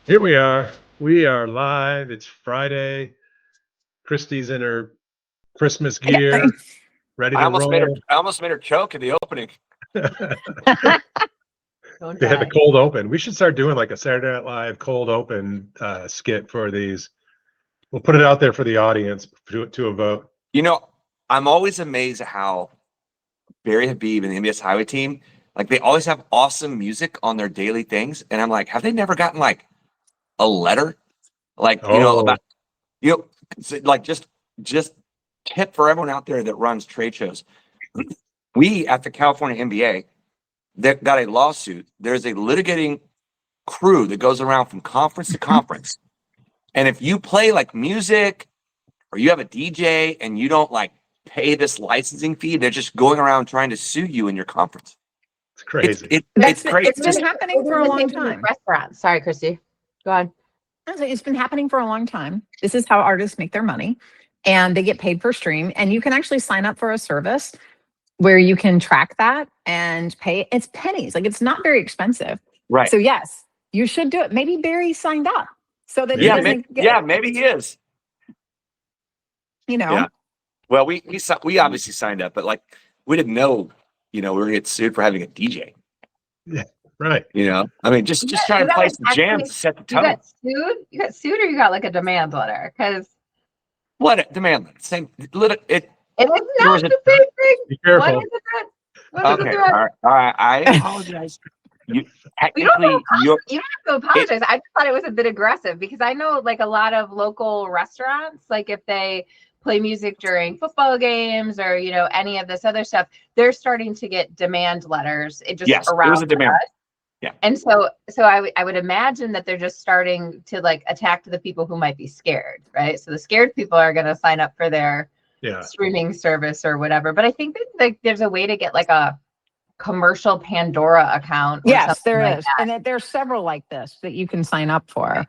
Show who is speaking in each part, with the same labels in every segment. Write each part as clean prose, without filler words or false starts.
Speaker 1: Here we are. We are live. It's Friday. Christy's in her Christmas gear, ready
Speaker 2: I
Speaker 1: to
Speaker 2: almost made her.
Speaker 1: roll.
Speaker 2: I almost made her choke in the opening.
Speaker 1: They
Speaker 3: Don't
Speaker 1: had the
Speaker 3: die.
Speaker 1: cold open. We should start doing like a Saturday Night Live cold open skit for these. We'll put it out there for the audience to a vote.
Speaker 2: You know, I'm always amazed at how Barry Habib and the NBS Highway team, like they always have awesome music on their daily things, and I'm like, have they never gotten like a letter, like
Speaker 1: Oh,
Speaker 2: about like just tip for everyone out there that runs trade shows. We at the California NBA that got a lawsuit. There's a litigating crew that goes around from conference to conference. And if you play like music or you have a DJ and you don't like pay this licensing fee, they're just going around trying to sue you in your conference.
Speaker 1: it's crazy.
Speaker 2: It's crazy.
Speaker 4: It's been happening for a long time.
Speaker 3: Restaurants. Sorry, Christy. Go on.
Speaker 4: It's been happening for a long time. This is how artists make their money, and they get paid per stream. And you can actually sign up for a service where you can track that and pay. It's pennies. Like, it's not very expensive.
Speaker 2: Right.
Speaker 4: So yes, you should do it. Maybe Barry signed up so that he
Speaker 2: Yeah,
Speaker 4: doesn't get,
Speaker 2: maybe he is. Yeah. Well, we obviously signed up, but like we didn't know, we were gonna get sued for having a DJ.
Speaker 1: Yeah, right.
Speaker 2: I mean, just trying to play some jams to set the
Speaker 3: You
Speaker 2: tone.
Speaker 3: got sued? You got sued or you got like a demand letter? Because
Speaker 2: What a demand letter. Same it
Speaker 3: it is
Speaker 2: There
Speaker 3: not
Speaker 2: was
Speaker 3: the
Speaker 2: a-
Speaker 3: same thing.
Speaker 1: Be careful.
Speaker 3: What is it? What is
Speaker 2: okay.
Speaker 3: it?
Speaker 2: All right. I apologize. You
Speaker 3: You
Speaker 2: technically
Speaker 3: don't
Speaker 2: you're
Speaker 3: have to apologize. I just thought it was a bit aggressive because I know like a lot of local restaurants, like if they play music during football games or any of this other stuff, they're starting to get demand letters. It just
Speaker 2: yes, it
Speaker 3: around
Speaker 2: was a demand.
Speaker 3: us.
Speaker 2: Yeah.
Speaker 3: And so I would imagine that they're just starting to like attack the people who might be scared, right? So the scared people are going to sign up for their streaming service or whatever. But I think that like there's a way to get like a commercial Pandora account. Or
Speaker 4: yes, there
Speaker 3: like
Speaker 4: is.
Speaker 3: that.
Speaker 4: And there's several like this that you can sign up for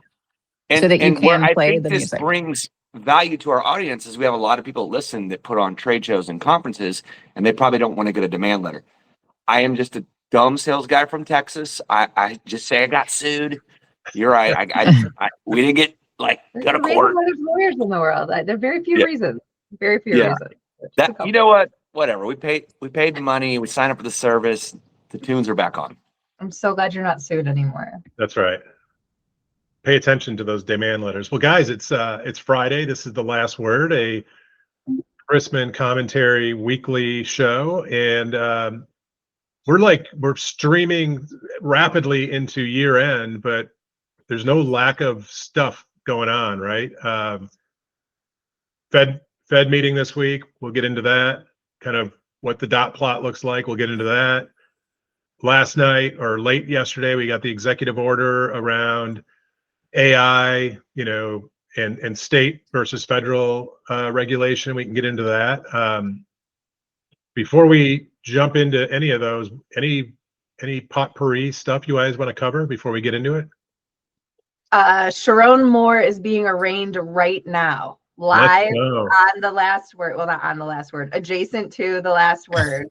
Speaker 2: And,
Speaker 4: so that you
Speaker 2: and where
Speaker 4: can
Speaker 2: I
Speaker 4: play
Speaker 2: think
Speaker 4: the
Speaker 2: this
Speaker 4: music.
Speaker 2: brings value to our audience is we have a lot of people listen that put on trade shows and conferences, and they probably don't want to get a demand letter. I am just a dumb sales guy from Texas. I just say I got sued. You're right. We didn't get like
Speaker 3: There's
Speaker 2: got a
Speaker 3: a reason
Speaker 2: court.
Speaker 3: why there's lawyers in the world. There are very few
Speaker 2: Yeah.
Speaker 3: reasons. Very few
Speaker 2: Yeah.
Speaker 3: reasons.
Speaker 2: That you know what? Whatever. We paid the money. We signed up for the service. The tunes are back on.
Speaker 3: I'm so glad you're not sued anymore.
Speaker 1: That's right. Pay attention to those demand letters. Well, guys, it's Friday. This is the last word, a Chrisman Commentary weekly show, and we're streaming rapidly into year end, but there's no lack of stuff going on, right? Fed meeting this week. We'll get into that. Kind of what the dot plot looks like. We'll get into that. Last night or late yesterday, we got the executive order around AI, and state versus federal regulation. We can get into that. Before we jump into any of those, any potpourri stuff you guys want to cover before we get into it?
Speaker 3: Sharon Moore is being arraigned right now, live on the last word. Well, not on the last word, adjacent to the last word.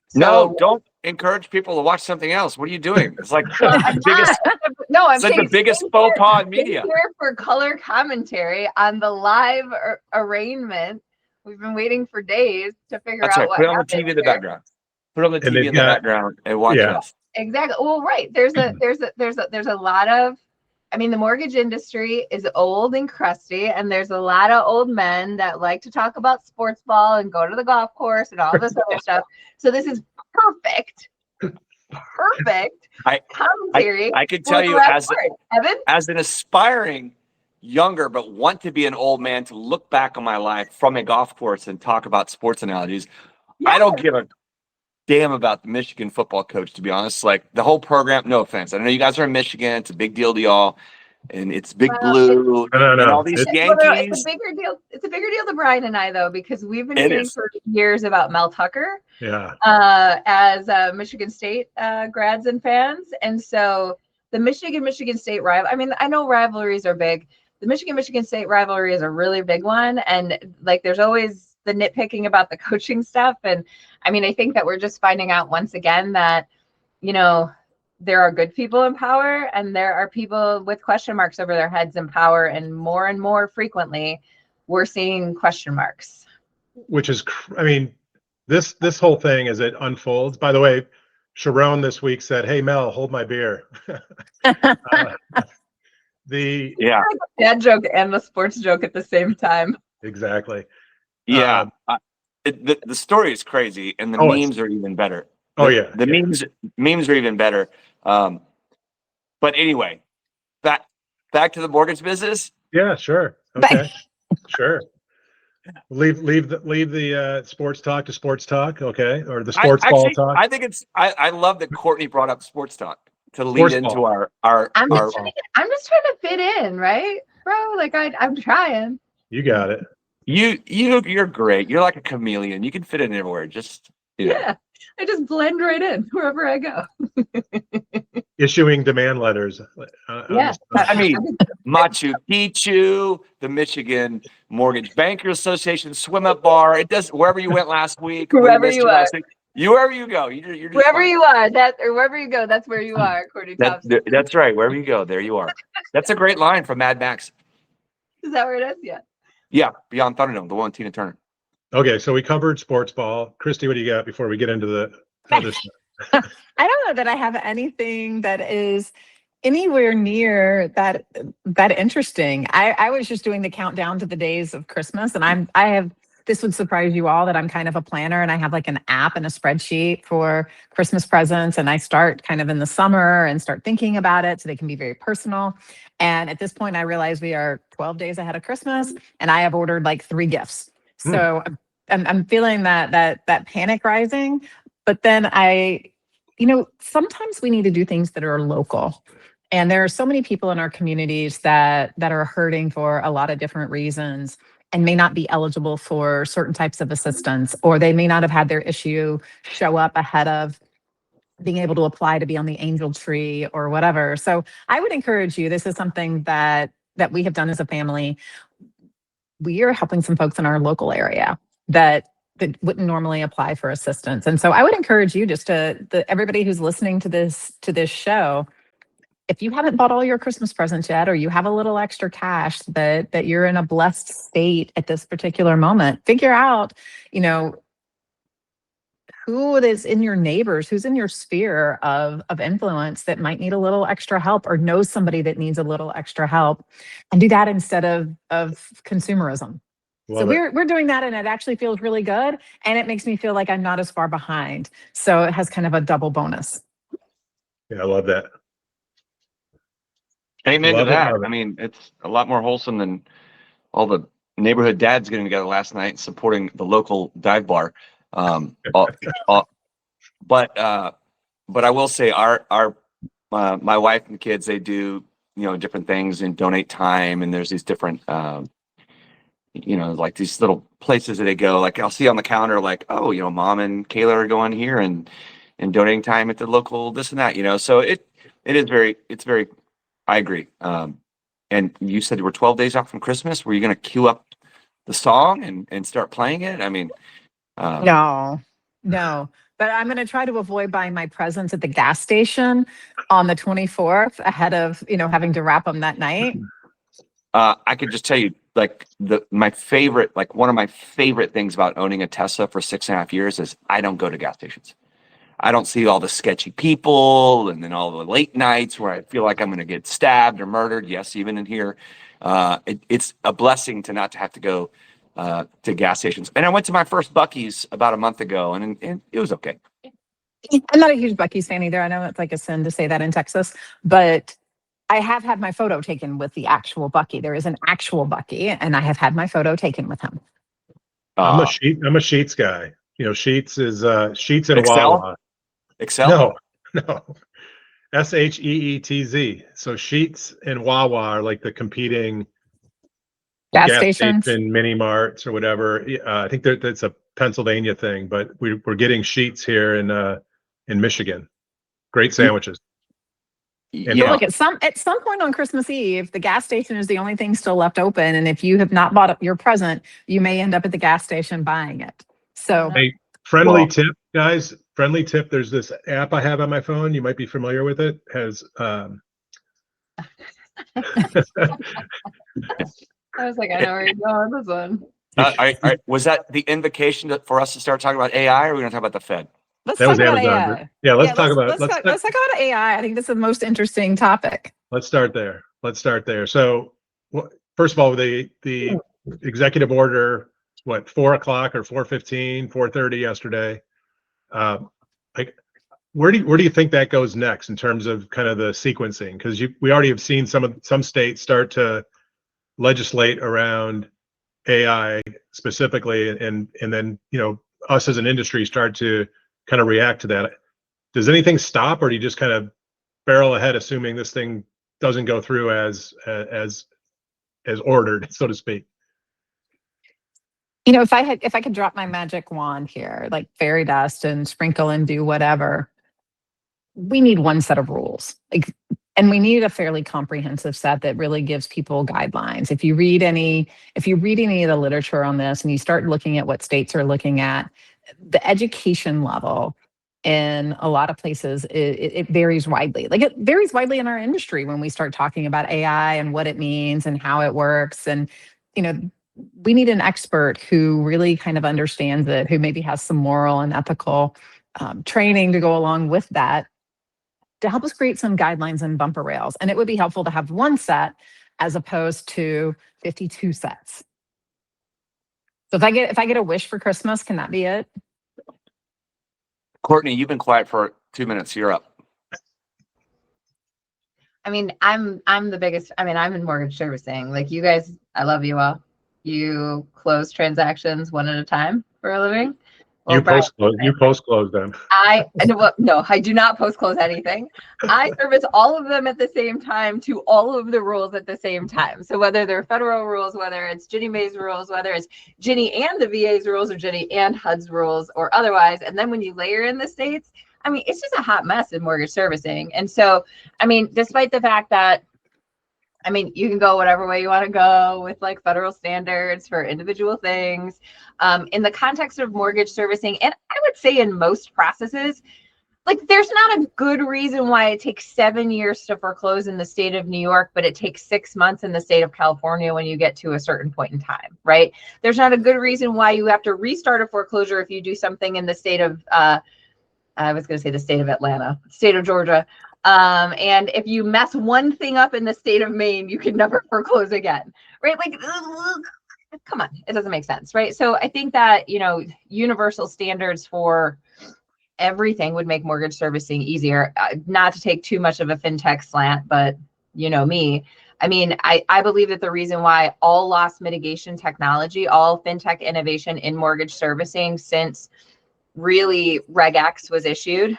Speaker 3: So,
Speaker 2: no, don't encourage people to watch something else. What are you doing? It's like the biggest.
Speaker 3: No, I'm
Speaker 2: it's like
Speaker 3: saying
Speaker 2: the biggest faux pas in media.
Speaker 3: Here for color commentary on the live arraignment. We've been waiting for days to figure
Speaker 2: That's
Speaker 3: out
Speaker 2: right.
Speaker 3: what
Speaker 2: Put it on the
Speaker 3: happened
Speaker 2: TV in the
Speaker 3: here.
Speaker 2: background. Put it on the TV in the background and watch us.
Speaker 3: Exactly. Well, right. There's a lot of. I mean, the mortgage industry is old and crusty, and there's a lot of old men that like to talk about sports ball and go to the golf course and all this other stuff. So this is perfect commentary.
Speaker 2: I could tell you as an aspiring younger but want to be an old man to look back on my life from a golf course and talk about sports analogies. Yes. I don't give a damn about the Michigan football coach, to be honest. Like the whole program, no offense. I know you guys are in Michigan. It's a big deal to y'all. And it's Big Blue and all these Yankees.
Speaker 3: It's a bigger deal. It's a bigger deal to Brian and I, though, because we've been hearing for years about Mel Tucker as Michigan State grads and fans. And so the Michigan State rival, I mean, I know rivalries are big. The Michigan State rivalry is a really big one. And like there's always the nitpicking about the coaching stuff. And I mean, I think that we're just finding out once again that, there are good people in power and there are people with question marks over their heads in power, and more frequently we're seeing question marks.
Speaker 1: Which is, I mean, this whole thing as it unfolds. By the way, Sharon this week said, "Hey Mel, hold my beer."
Speaker 2: Yeah,
Speaker 3: dad joke and the sports joke at the same time.
Speaker 1: Exactly.
Speaker 2: Yeah. The story is crazy, and the memes are even better. The memes are even better. But anyway, back to the mortgage business.
Speaker 1: Yeah, sure. Okay. Sure. Leave the sports talk to sports talk, okay? Or the sports ball talk.
Speaker 2: I think I love that Courtney brought up sports talk to lead into our
Speaker 3: I'm just trying to fit in, right, bro? Like I'm trying.
Speaker 1: You got it.
Speaker 2: You're great. You're like a chameleon. You can fit in everywhere. Just
Speaker 3: yeah. I just blend right in wherever I go.
Speaker 1: Issuing demand letters.
Speaker 2: Yeah. I mean, Machu Picchu, the Michigan Mortgage Bankers Association swim up bar. It does wherever you went last week.
Speaker 3: Wherever you are.
Speaker 2: Wherever you go. You're
Speaker 3: wherever you are. Wherever you go, that's where you are, Courtney Thompson.
Speaker 2: That's right. Wherever you go, there you are. That's a great line from Mad Max.
Speaker 3: Is that where it is? Yeah.
Speaker 2: Yeah, Beyond Thunderdome, the one with Tina Turner.
Speaker 1: Okay, so we covered sports ball. Christy, what do you got before we get into the other stuff?
Speaker 4: I don't know that I have anything that is anywhere near that interesting. I was just doing the countdown to the days of Christmas, and this would surprise you all that I'm kind of a planner, and I have like an app and a spreadsheet for Christmas presents, and I start kind of in the summer and start thinking about it so they can be very personal. And at this point, I realize we are 12 days ahead of Christmas, and I have ordered like 3 gifts. So I'm feeling that panic rising. But then sometimes we need to do things that are local. And there are so many people in our communities that are hurting for a lot of different reasons and may not be eligible for certain types of assistance, or they may not have had their issue show up ahead of being able to apply to be on the angel tree or whatever. So I would encourage you, this is something that we have done as a family. We are helping some folks in our local area that wouldn't normally apply for assistance. And so I would encourage you everybody who's listening to this show, if you haven't bought all your Christmas presents yet, or you have a little extra cash that you're in a blessed state at this particular moment, figure out, who is in your neighbors, who's in your sphere of influence that might need a little extra help, or knows somebody that needs a little extra help, and do that instead of consumerism. So we're doing that, and it actually feels really good, and it makes me feel like I'm not as far behind. So it has kind of a double bonus.
Speaker 1: Yeah, I love that.
Speaker 2: Amen to that. I mean, it's a lot more wholesome than all the neighborhood dads getting together last night and supporting the local dive bar. But I will say my wife and kids, they do, different things and donate time. And there's these different, like these little places that they go, like I'll see on the calendar, like, oh, mom and Kayla are going here and donating time at the local, this and that, so it's very, I agree. And you said we're 12 days out from Christmas. Were you going to queue up the song and start playing it? I mean,
Speaker 4: no, but I'm going to try to avoid buying my presents at the gas station on the 24th ahead of, having to wrap them that night.
Speaker 2: I could just tell you, like one of my favorite things about owning a Tesla for 6.5 years is I don't go to gas stations. I don't see all the sketchy people and then all the late nights where I feel like I'm going to get stabbed or murdered. Yes, even in here. It's a blessing to not have to go to gas stations. And I went to my first Buc-ee's about a month ago, and it was okay.
Speaker 4: I'm not a huge Buc-ee's fan either. I know it's like a sin to say that in Texas, but I have had my photo taken with the actual Buc-ee. There is an actual Buc-ee, and I have had my photo taken with him.
Speaker 1: I'm a Sheetz guy. Sheetz is Sheetz and
Speaker 2: Excel?
Speaker 1: Wawa.
Speaker 2: Excel?
Speaker 1: No. SHEETZ. So Sheetz and Wawa are like the competing
Speaker 4: gas stations,
Speaker 1: station, mini marts or whatever. I think that's a Pennsylvania thing, but we're getting Sheetz here in Michigan. Great sandwiches.
Speaker 4: Yeah. Look, at some point on Christmas Eve, the gas station is the only thing still left open, and if you have not bought your present, you may end up at the gas station buying it. So
Speaker 1: hey, Friendly
Speaker 2: Well-
Speaker 1: tip, guys. Friendly tip. There's this app I have on my phone. You might be familiar with it. Has
Speaker 3: I was like, I know where you're going with this one.
Speaker 2: Was that the invocation for us to start talking about AI, or are we going to talk about the Fed?
Speaker 4: Let's
Speaker 1: that
Speaker 4: talk
Speaker 1: was
Speaker 4: about
Speaker 1: Amazon.
Speaker 4: AI.
Speaker 1: But yeah, let's talk about
Speaker 4: let's talk about AI. I think this is the most interesting topic.
Speaker 1: Let's start there. So, first of all, the executive order, what, 4 o'clock or 4:15, 4:30 yesterday. Like, where do you think that goes next in terms of kind of the sequencing? Because we already have seen some states start to legislate around AI specifically, and then us as an industry start to kind of react to that. Does anything stop, or do you just kind of barrel ahead, assuming this thing doesn't go through as ordered, so to speak?
Speaker 4: If I could drop my magic wand here, like fairy dust, and sprinkle and do whatever, we need one set of rules. And we need a fairly comprehensive set that really gives people guidelines. If you read any of the literature on this and you start looking at what states are looking at, the education level in a lot of places, it varies widely. Like, it varies widely in our industry when we start talking about AI and what it means and how it works. And, we need an expert who really kind of understands it, who maybe has some moral and ethical training to go along with that, to help us create some guidelines and bumper rails. And it would be helpful to have one set as opposed to 52 sets. So if I get a wish for Christmas, can that be it?
Speaker 2: Courtney, you've been quiet for 2 minutes. You're up.
Speaker 3: I mean, I'm the biggest. I mean, I'm in mortgage servicing. Like, you guys, I love you all. You close transactions one at a time for a living. Well,
Speaker 1: You post close them.
Speaker 3: No, I do not post close anything. I service all of them at the same time to all of the rules at the same time. So whether they're federal rules, whether it's Ginnie Mae's rules, whether it's Ginnie and the VA's rules, or Ginnie and HUD's rules, or otherwise, and then when you layer in the states, I mean, it's just a hot mess in mortgage servicing. And so, I mean, despite the fact that, I mean, you can go whatever way you want to go with like federal standards for individual things. In the context of mortgage servicing, and I would say in most processes, like, there's not a good reason why it takes 7 years to foreclose in the state of New York, but it takes 6 months in the state of California when you get to a certain point in time, right? There's not a good reason why you have to restart a foreclosure if you do something in the state of, I was going to say the state of Atlanta, state of Georgia. And if you mess one thing up in the state of Maine, you can never foreclose again, right? Like, come on, it doesn't make sense, right? So I think that, universal standards for everything would make mortgage servicing easier. Not to take too much of a fintech slant, but me. I mean, I believe that the reason why all loss mitigation technology, all fintech innovation in mortgage servicing since really Reg X was issued,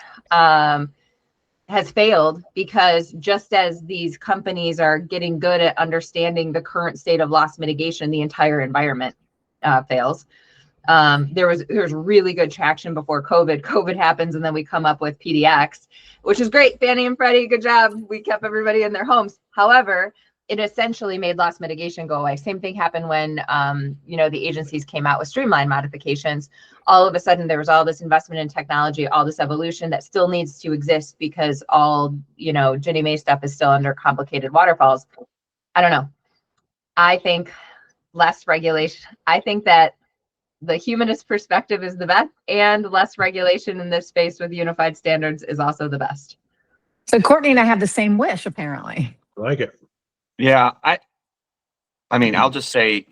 Speaker 3: has failed, because just as these companies are getting good at understanding the current state of loss mitigation, the entire environment fails. There was really good traction before COVID. COVID happens, and then we come up with PDX, which is great. Fannie and Freddie, good job. We kept everybody in their homes. However, it essentially made loss mitigation go away. Same thing happened when the agencies came out with streamline modifications. All of a sudden, there was all this investment in technology, all this evolution that still needs to exist, because all Ginnie Mae stuff is still under complicated waterfalls. I don't know. I think less regulation. I think that the humanist perspective is the best, and less regulation in this space with unified standards is also the best.
Speaker 4: So Courtney and I have the same wish, apparently.
Speaker 1: I like it.
Speaker 2: Yeah, I mean, I'll just say,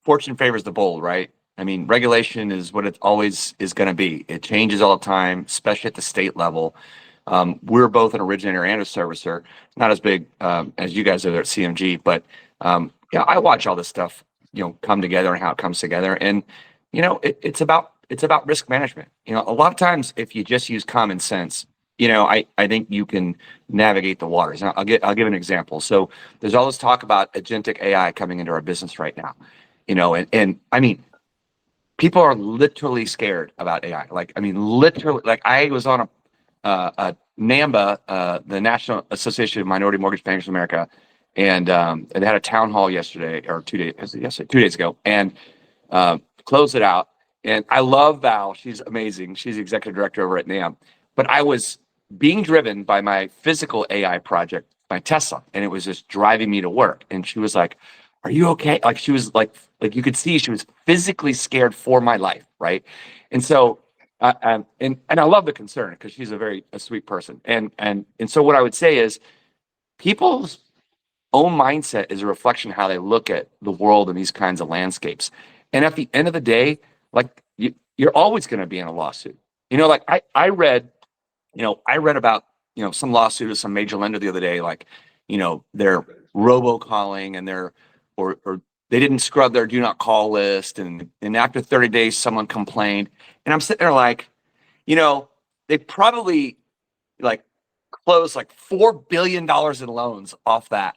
Speaker 2: fortune favors the bold, right? I mean, regulation is what it always is going to be. It changes all the time, especially at the state level. We're both an originator and a servicer, not as big as you guys are there at CMG, but I watch all this stuff, come together and how it comes together. And, it's about risk management. A lot of times, if you just use common sense, I think you can navigate the waters. And I'll give an example. So there's all this talk about agentic AI coming into our business right now, and I mean, people are literally scared about AI. Literally, like, I was on a NAMBA, the National Association of Minority Mortgage Bankers of America, and they had a town hall yesterday, or 2 days ago, and closed it out. And I love Val. She's amazing. She's the executive director over at NAM. But I was being driven by my physical AI project, my Tesla, and it was just driving me to work. And she was like, "Are you okay?" Like she was like you could see she was physically scared for my life, right? And so, and I love the concern because she's a sweet person. And so what I would say is, people's own mindset is a reflection of how they look at the world and these kinds of landscapes. And at the end of the day, like you're always going to be in a lawsuit. Like I read about, some lawsuit of some major lender the other day, like, they're robocalling and or they didn't scrub their do not call list. And after 30 days, someone complained. And I'm sitting there like, they probably like closed like $4 billion in loans off that.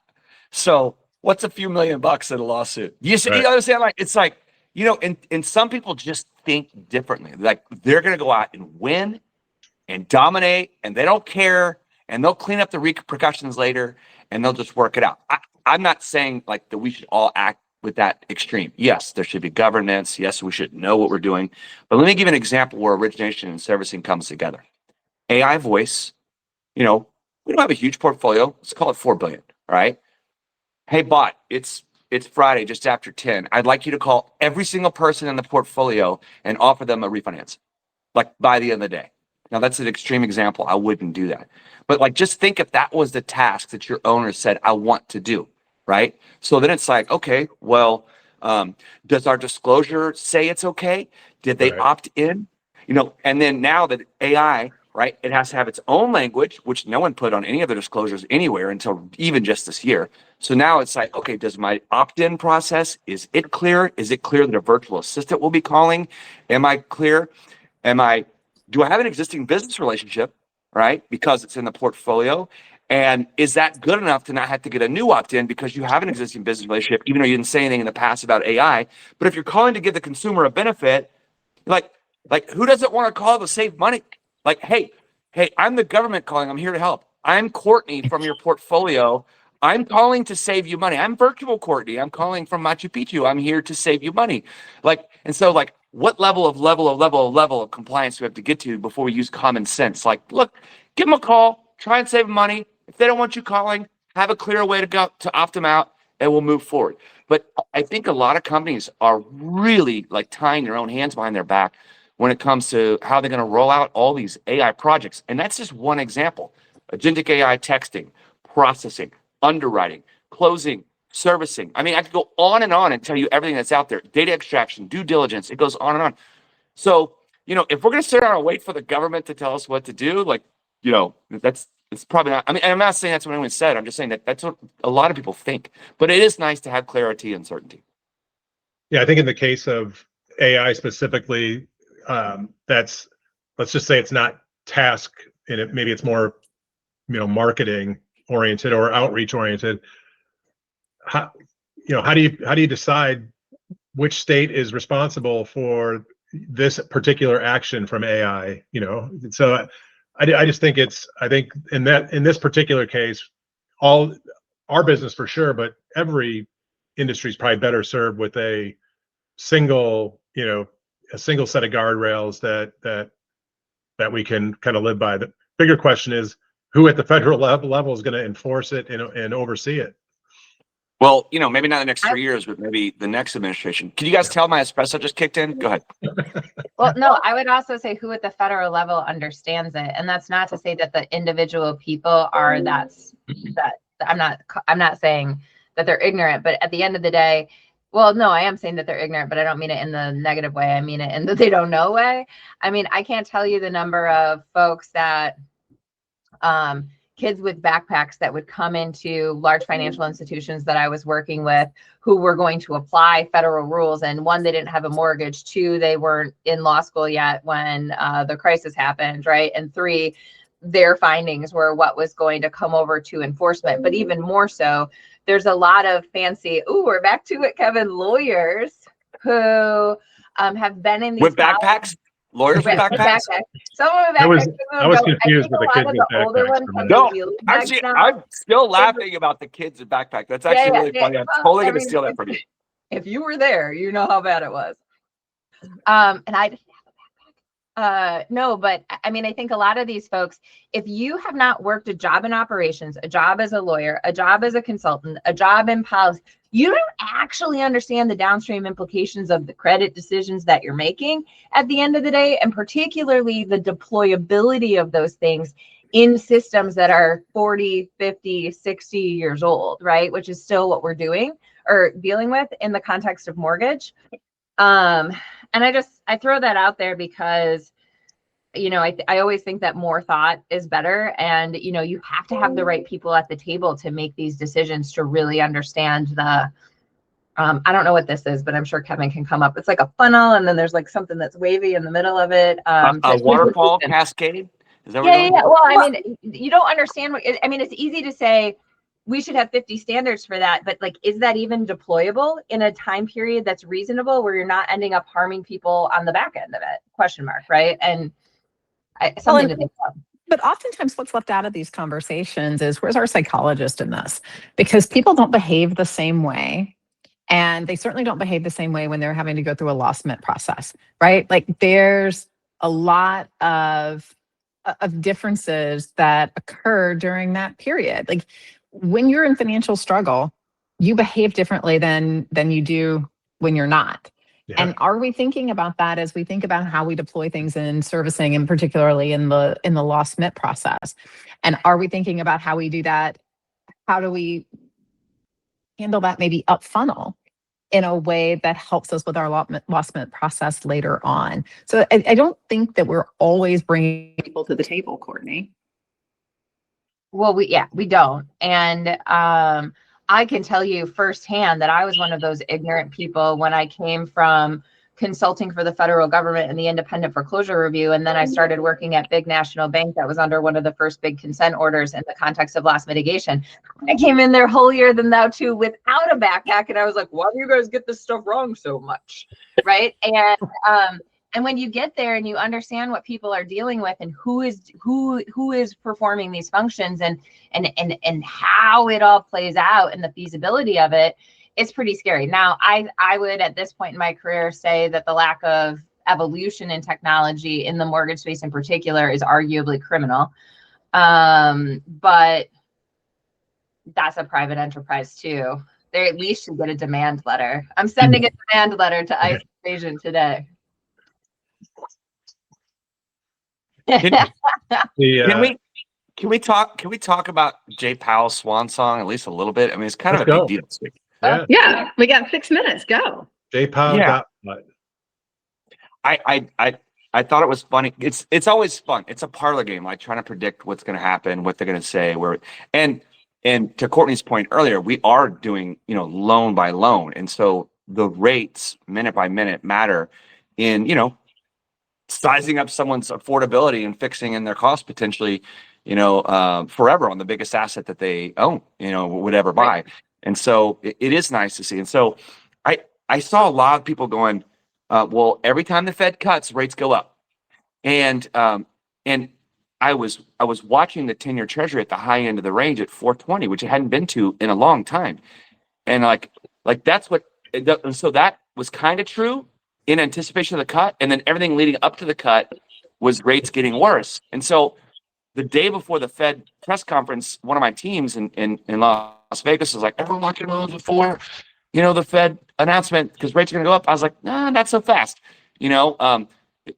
Speaker 2: So what's a few $1,000,000 in a lawsuit? You understand? Like, it's like, and some people just think differently. Like they're going to go out and win and dominate, and they don't care, and they'll clean up the repercussions later, and they'll just work it out. I'm not saying like that we should all act with that extreme. Yes, there should be governance. Yes, we should know what we're doing. But let me give an example where origination and servicing comes together. AI voice, we don't have a huge portfolio. Let's call it $4 billion. All right. Hey, bot, it's Friday just after 10. I'd like you to call every single person in the portfolio and offer them a refinance, like by the end of the day. Now that's an extreme example. I wouldn't do that. But like, just think if that was the task that your owner said, I want to do, right? So then it's like, okay, well, does our disclosure say it's okay? Did they opt in? And then now that AI, right, it has to have its own language, which no one put on any of the disclosures anywhere until even just this year. So now it's like, okay, does my opt-in process, is it clear? Is it clear that a virtual assistant will be calling? Am I clear? Do I have an existing business relationship, right? Because it's in the portfolio. And is that good enough to not have to get a new opt-in because you have an existing business relationship, even though you didn't say anything in the past about AI? But if you're calling to give the consumer a benefit, like who doesn't want to call to save money? Like, hey, I'm the government calling. I'm here to help. I'm Courtney from your portfolio. I'm calling to save you money. I'm virtual Courtney. I'm calling from Machu Picchu. I'm here to save you money. What level of compliance do we have to get to before we use common sense? Like, look, give them a call, try and save money. If they don't want you calling, have a clear way to go to opt them out, and we'll move forward. But I think a lot of companies are really like tying their own hands behind their back when it comes to how they're going to roll out all these AI projects. And that's just one example. Agentic AI texting, processing, underwriting, closing, servicing. I mean, I could go on and tell you everything that's out there. Data extraction, due diligence, it goes on and on. So, if we're going to sit down and wait for the government to tell us what to do, it's probably not. I mean, and I'm not saying that's what anyone said. I'm just saying that that's what a lot of people think. But it is nice to have clarity and certainty.
Speaker 1: Yeah, I think in the case of AI specifically, let's just say it's not task, and maybe it's more, marketing oriented or outreach oriented. How do you decide which state is responsible for this particular action from AI? So I just think I think in this particular case, all our business for sure, but every industry is probably better served with a single set of guardrails that we can kind of live by. The bigger question is who at the federal level is going to enforce it and oversee it.
Speaker 2: Well, maybe not the next 3 years, but maybe the next administration. Can you guys tell my espresso just kicked in? Go ahead.
Speaker 3: Well, no, I would also say who at the federal level understands it. And that's not to say that the individual people are that I'm not saying that they're ignorant, but at the end of the day, well, no, I am saying that they're ignorant, but I don't mean it in the negative way. I mean it in the they don't know way. I mean, I can't tell you the number of folks that kids with backpacks that would come into large financial institutions that I was working with who were going to apply federal rules. And one, they didn't have a mortgage. Two, they weren't in law school yet when the crisis happened, right? And three, their findings were what was going to come over to enforcement. But even more so, there's a lot of fancy, we're back to it, Kevin, lawyers who have been in these
Speaker 2: with backpacks. Lawyers with backpacks.
Speaker 3: Some of them
Speaker 1: I was confused with the kids with backpacks.
Speaker 2: No, actually, I'm still laughing about the kids with backpacks. That's actually really funny. I'm totally going to steal that from you.
Speaker 3: If you were there, you know how bad it was. And I didn't have a backpack. No, but I mean, I think a lot of these folks, if you have not worked a job in operations, a job as a lawyer, a job as a consultant, a job in policy, you don't actually understand the downstream implications of the credit decisions that you're making at the end of the day, and particularly the deployability of those things in systems that are 40, 50, 60 years old, right? Which is still what we're doing or dealing with in the context of mortgage. And I throw that out there because, you know, I always think that more thought is better. And, you know, you have to have the right people at the table to make these decisions to really understand the, I don't know what this is, but I'm sure Kevin can come up. It's like a funnel, and then there's like something that's wavy in the middle of it.
Speaker 2: A waterfall cascade? Is that what
Speaker 3: yeah. Well, I mean, you don't understand what, I mean, it's easy to say we should have 50 standards for that, but like, is that even deployable in a time period that's reasonable where you're not ending up harming people on the back end of it? Question mark, right? And something to think about.
Speaker 4: But oftentimes what's left out of these conversations is, where's our psychologist in this? Because people don't behave the same way. And they certainly don't behave the same way when they're having to go through a loss mint process, right? Like there's a lot of differences that occur during that period. Like when you're in financial struggle, you behave differently than you do when you're not. Yeah. And are we thinking about that as we think about how we deploy things in servicing, and particularly in the loss mint process? And are we thinking about how we do that? How do we handle that maybe up funnel in a way that helps us with our loss mint process later on? So I don't think that we're always bringing people to the table, Courtney.
Speaker 3: Well, we don't. And I can tell you firsthand that I was one of those ignorant people when I came from consulting for the federal government and the independent foreclosure review. And then I started working at big national bank that was under one of the first big consent orders in the context of loss mitigation. I came in there holier than thou too without a backpack. And I was like, why do you guys get this stuff wrong so much? Right. And when you get there and you understand what people are dealing with and who is performing these functions and how it all plays out and the feasibility of it, it's pretty scary. Now, I would at this point in my career say that the lack of evolution in technology in the mortgage space in particular is arguably criminal. But that's a private enterprise too. They at least should get a demand letter. I'm sending a demand letter to ICE Invasion today.
Speaker 2: Can we talk about Jay Powell's swan song at least a little bit? I mean, it's kind of a big deal.
Speaker 4: Yeah, we got 6 minutes. Go.
Speaker 1: Jay Powell.
Speaker 2: Yeah. I thought it was funny. It's always fun. It's a parlor game, like trying to predict what's going to happen, what they're going to say. And to Courtney's point earlier, we are doing, you know, loan by loan, and so the rates minute by minute matter in, you know, sizing up someone's affordability and fixing in their cost potentially, you know, forever on the biggest asset that they own, you know, would ever buy. Right. And so it is nice to see. And so I saw a lot of people going, well, every time the Fed cuts, rates go up. And I was watching the 10-year Treasury at the high end of the range at 420, which it hadn't been to in a long time. And like that's what, and so that was kind of true in anticipation of the cut. And then everything leading up to the cut was rates getting worse. And so the day before the Fed press conference, one of my teams in Las Vegas was like, everyone watching those before, you know, the Fed announcement, because rates are going to go up. I was like, nah, not so fast. You know,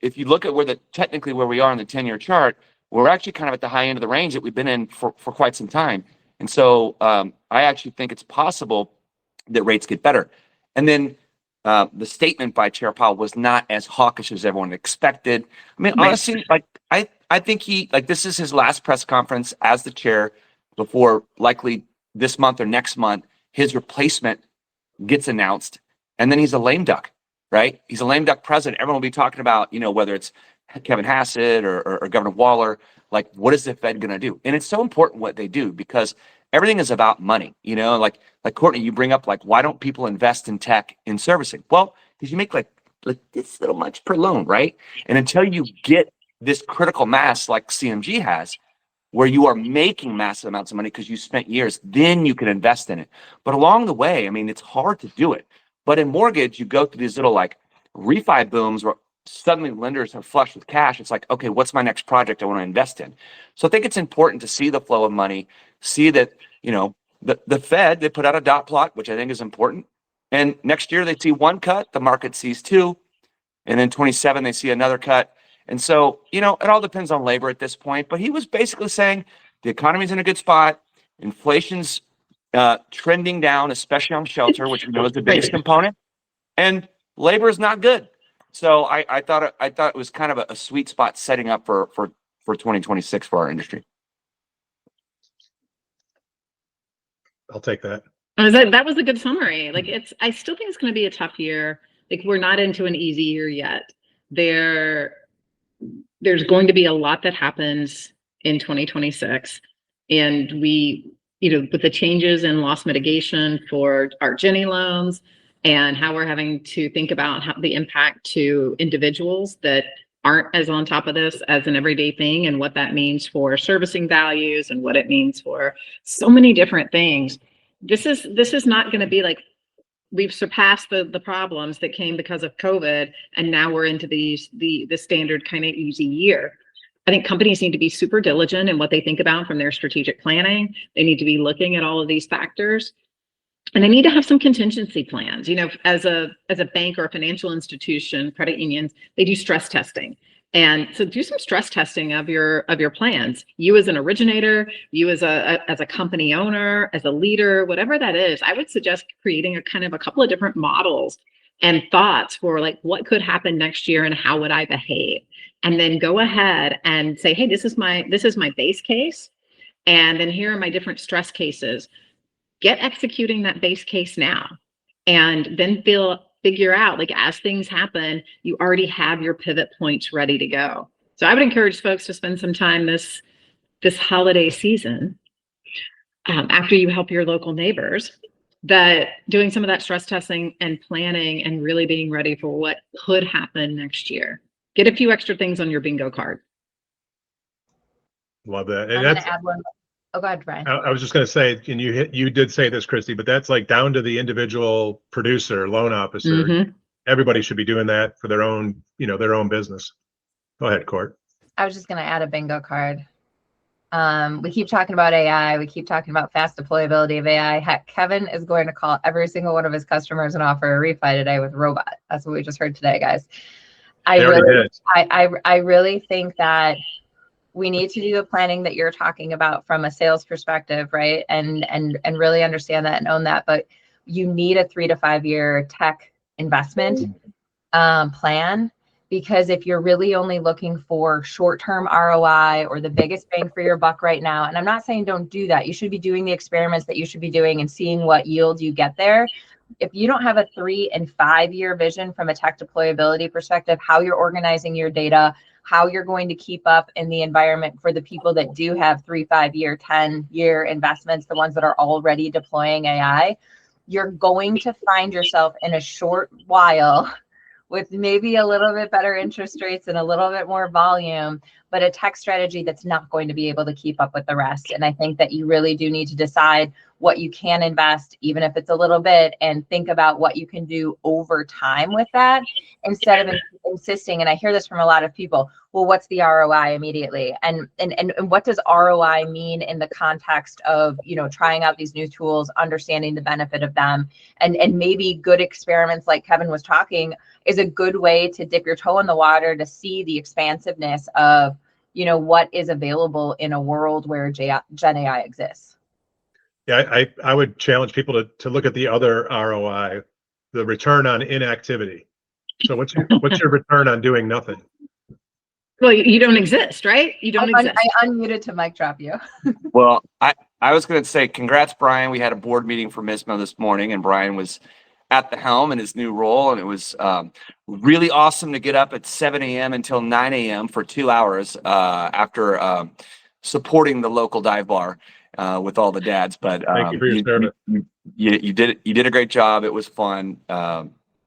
Speaker 2: if you look at technically where we are on the 10-year chart, we're actually kind of at the high end of the range that we've been in for quite some time. And so I actually think it's possible that rates get better. And then the statement by Chair Powell was not as hawkish as everyone expected. I mean, honestly, like I think this is his last press conference as the chair before likely this month or next month, his replacement gets announced, and then he's a lame duck, right? He's a lame duck president. Everyone will be talking about, you know, whether it's Kevin Hassett or Governor Waller, like, what is the Fed going to do? And it's so important what they do, because everything is about money, you know, like Courtney, you bring up, like, why don't people invest in tech in servicing? Well, because you make like this little much per loan, right? And until you get this critical mass like CMG has, where you are making massive amounts of money because you spent years, then you can invest in it. But along the way, I mean, it's hard to do it. But in mortgage, you go through these little like refi booms where suddenly lenders are flush with cash. It's like, okay, what's my next project I want to invest in? So I think it's important to see the flow of money, see that, the Fed, they put out a dot plot, which I think is important. And next year they see one cut, the market sees two. And then 27, they see another cut. And so, it all depends on labor at this point. But he was basically saying the economy's in a good spot. Inflation's trending down, especially on shelter, which we know is the biggest component. And labor is not good. So I thought it was kind of a sweet spot setting up for 2026 for our industry.
Speaker 1: I'll take that.
Speaker 5: That was a good summary. Like I still think it's going to be a tough year. Like we're not into an easy year yet. There's going to be a lot that happens in 2026, and we, with the changes in loss mitigation for our Ginnie loans, and how we're having to think about the impact to individuals that aren't as on top of this as an everyday thing, and what that means for servicing values and what it means for so many different things. This is not going to be like we've surpassed the problems that came because of COVID, and now we're into the standard kind of easy year. I think companies need to be super diligent in what they think about from their strategic planning. They need to be looking at all of these factors. And they need to have some contingency plans. As a bank or a financial institution, credit unions, they do stress testing. And so do some stress testing of your plans. You as an originator, you as a company owner, as a leader, whatever that is, I would suggest creating a couple of different models and thoughts for like what could happen next year and how would I behave? And then go ahead and say, hey, this is my base case. And then here are my different stress cases. Get executing that base case now, and then figure out, like, as things happen, you already have your pivot points ready to go. So I would encourage folks to spend some time this holiday season, after you help your local neighbors, that doing some of that stress testing and planning and really being ready for what could happen next year. Get a few extra things on your bingo card.
Speaker 1: Love that.
Speaker 3: I'm
Speaker 1: And
Speaker 3: going
Speaker 1: that's,
Speaker 3: to add one. Oh, go ahead, Brian.
Speaker 1: I was just going to say, and you did say this, Christy, but that's like down to the individual producer, loan officer.
Speaker 5: Mm-hmm.
Speaker 1: Everybody should be doing that for their own, their own business. Go ahead, Court.
Speaker 3: I was just going to add a bingo card. We keep talking about AI. We keep talking about fast deployability of AI. Heck, Kevin is going to call every single one of his customers and offer a refi today with robot. That's what we just heard today, guys. I really think that we need to do the planning that you're talking about from a sales perspective, right? And really understand that and own that. But you need a 3 to 5 year tech investment plan, because if you're really only looking for short-term ROI or the biggest bang for your buck right now, and I'm not saying don't do that. You should be doing the experiments that you should be doing and seeing what yield you get there. If you don't have a 3 and 5 year vision from a tech deployability perspective, how you're organizing your data, how you're going to keep up in the environment for the people that do have 3, 5 year, 10 year investments, the ones that are already deploying AI, you're going to find yourself in a short while with maybe a little bit better interest rates and a little bit more volume, but a tech strategy that's not going to be able to keep up with the rest. And I think that you really do need to decide what you can invest, even if it's a little bit, and think about what you can do over time with that, instead of insisting, and I hear this from a lot of people, well, what's the ROI immediately? And what does ROI mean in the context of, trying out these new tools, understanding the benefit of them, and maybe good experiments like Kevin was talking is a good way to dip your toe in the water to see the expansiveness of, what is available in a world where Gen AI exists.
Speaker 1: Yeah, I would challenge people to look at the other ROI, the return on inactivity. So what's your return on doing nothing?
Speaker 5: Well, you don't exist, right? You don't exist.
Speaker 3: I unmuted to mic drop you.
Speaker 2: Well, I was going to say, congrats, Brian. We had a board meeting for MISMO this morning, and Brian was at the helm in his new role. And it was really awesome to get up at 7 a.m. until 9 a.m. for 2 hours after supporting the local dive bar with all the dads. But
Speaker 1: thank you for your service.
Speaker 2: You did a great job. It was fun.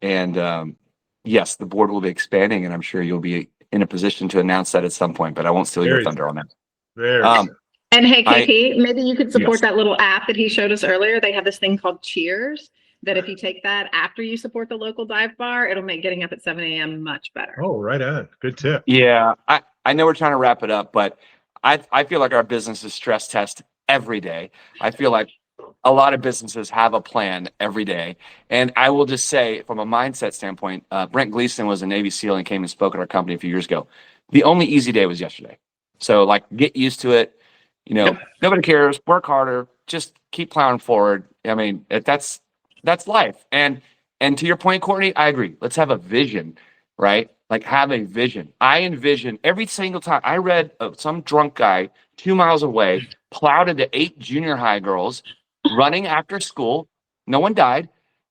Speaker 2: And yes, the board will be expanding, and I'm sure you'll be in a position to announce that at some point, but I won't steal your thunder on that.
Speaker 5: And hey, KP, maybe you could support that little app that he showed us earlier. They have this thing called Cheers, that if you take that after you support the local dive bar, it'll make getting up at 7 a.m. much better.
Speaker 1: Oh, right on. Good tip.
Speaker 2: Yeah, I know we're trying to wrap it up, but I feel like our business is stress test every day. I feel like a lot of businesses have a plan every day. And I will just say, from a mindset standpoint, Brent Gleason was a Navy SEAL and came and spoke at our company a few years ago. The only easy day was yesterday. So like, get used to it. You know, nobody cares. Work harder. Just keep plowing forward. I mean, that's life. And to your point, Courtney, I agree. Let's have a vision, right? Like, have a vision. I envision every single time I read some drunk guy 2 miles away plowed into 8 junior high girls running after school. No one died.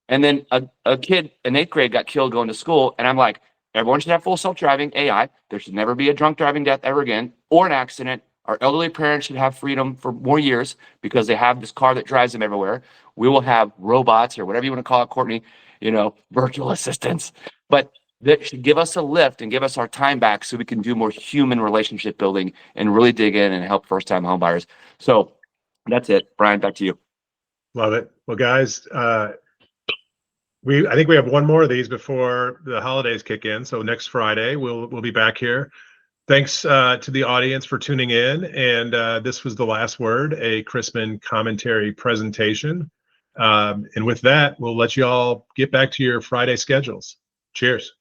Speaker 2: And then a kid in 8th grade got killed going to school. And I'm like, everyone should have full self-driving AI. There should never be a drunk driving death ever again or an accident. Our elderly parents should have freedom for more years because they have this car that drives them everywhere. We will have robots or whatever you want to call it, Courtney, you know, virtual assistants. But that should give us a lift and give us our time back so we can do more human relationship building and really dig in and help first-time homebuyers. So that's it. Brian, back to you.
Speaker 1: Love it. Well, guys, I think we have one more of these before the holidays kick in. So next Friday, we'll be back here. Thanks to the audience for tuning in. And this was The Last Word, a Chrisman Commentary presentation. And with that, we'll let you all get back to your Friday schedules. Cheers.